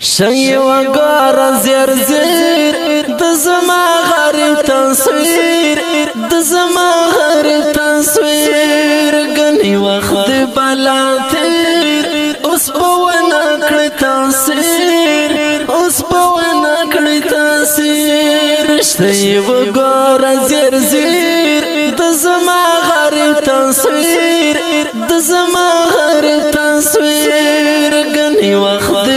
شي وقار زير زير دزما غريب تصوير دزما غريب تصوير قني وقت بلاتير أسبوعنا كل تأثير أسبوعنا كل تأثير شي وقار زير زير دزما غريب تصوير دزما غريب تصوير قني وقت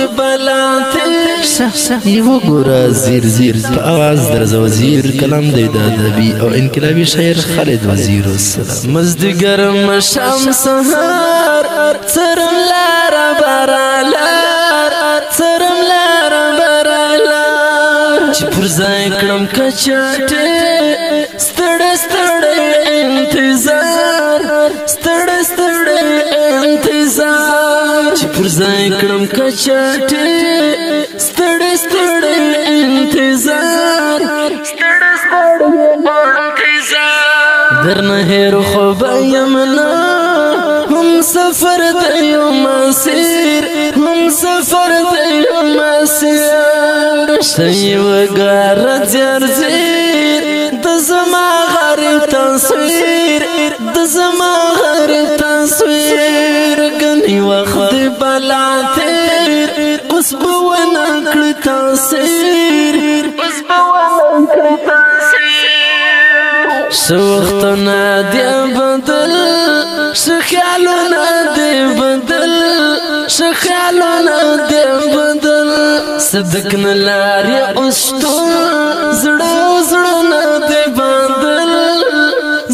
یو ګورا زیر زیر په आवाज درز وزیر کلام دی د ادبی او انقلابی شاعر خالد وزیر السلام مزدګر مشام سهار ترم لار برالار ترم لار برالار چې پر ځای کړم کچاټه ستړ ستړ انتظار ستړ ستړ انتظار چې پر ځای کړم کچاټه ستړ ستړ انتظار ستړ ستړ انتظار درنه هیر خو بیمنا هم سفر دی مسیر هم سفر دی مسیر شي وګار زیر زیر د زما غریب تصویر د زما غریب تصویر غني وخت بلاتیر أسبوعنا كل تأثير أسبوعنا كل تأثير شوقتنا دي بدل شخيالنا دي بدل شخيالنا دي بدل صدقنا لاري أشتو زړه زړه دي بدل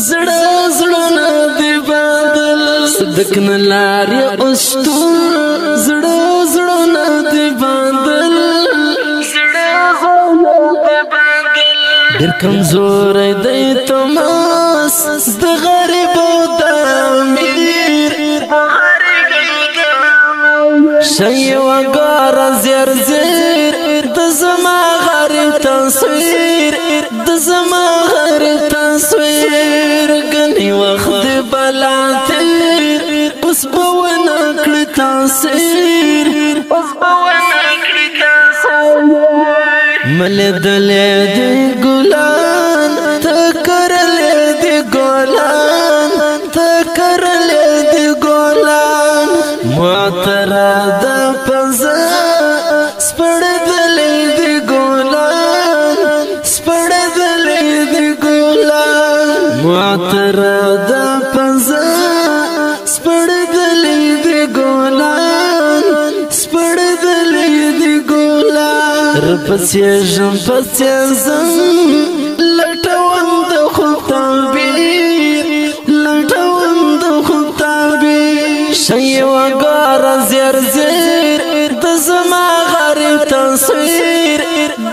زړه زړه دي بدل صدقنا لاري أشتو زړه ډېر کمزور دی تماس د غریب او د امیر شي وقار زیر زیر د زما غریب تصویر د زما غریب تصویر غني وخت بلاتیر أسبوعنا كل تأثير أسبوعنا كل تأثير ملدلې دی ګلان تکرلې دی ګلان تکرلې دی ګلان معترض پزا سپړدلې دی ګلان سپړدلې دی ګلان معترض پزا سپړدلې دی ګلان سپړدلې دی ګلان رپسیژم پسیزم لټوم د خوب تعبیر لټوم د خوب تعبیر شي وقار زیر زیر د زما غریب تصویر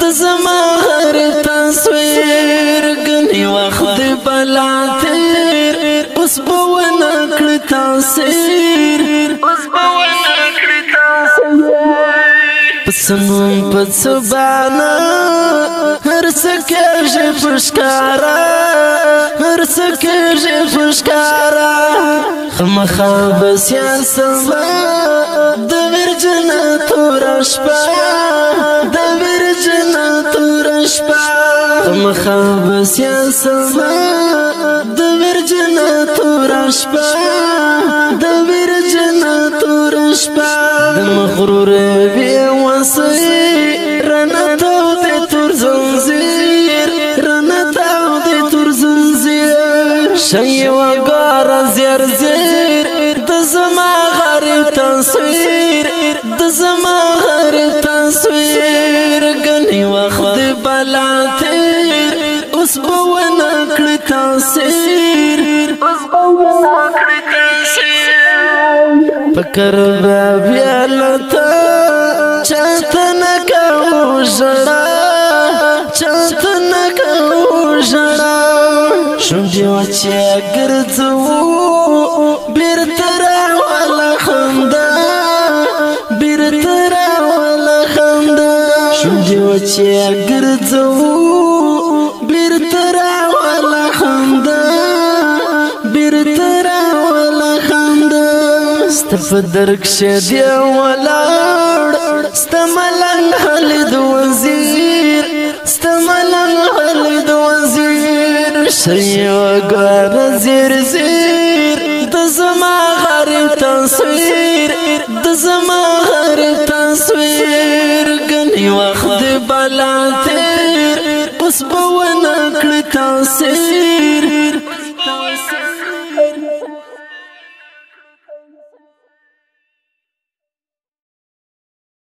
د زما غریب تصویر غني وخت بلاتیر أسبوعنا كل تأثير أسبوعنا كل تأثير پسنون پسبانا هر سکرژ پشکارا هر سکرژ پشکارا خمخاب سیاسما د ورجنا تورشپا د ورجنا تورشپا خمخاب سیاسما د ورجنا تورشپا د ورجنا تورشپا د مغرور بي رنا تاودي تور زنزير رنا تاودي تور زنزير شي وقار زير زير د زما غريب تصوير د زما غريب تصوير غني وخت بلاتير أسبوعنا كل تأثير أسبوعنا كل تأثير فكر باب يالتا چاتنا کو جڑا چاتنا کو جڑا شونډي وچه ګرځو بیرترا ولا خندا بیرترا ولا خندا شونډي وچه ګرځو بیرترا ولا خندا بیرترا ولا خندا ستف درک شه دی ولاړ استمل شي وګوره زیر زیر د زما غریب تصویر د زما غریب تصویر ګنې وخت بلا تیر اوس به ونه کړي تاثیر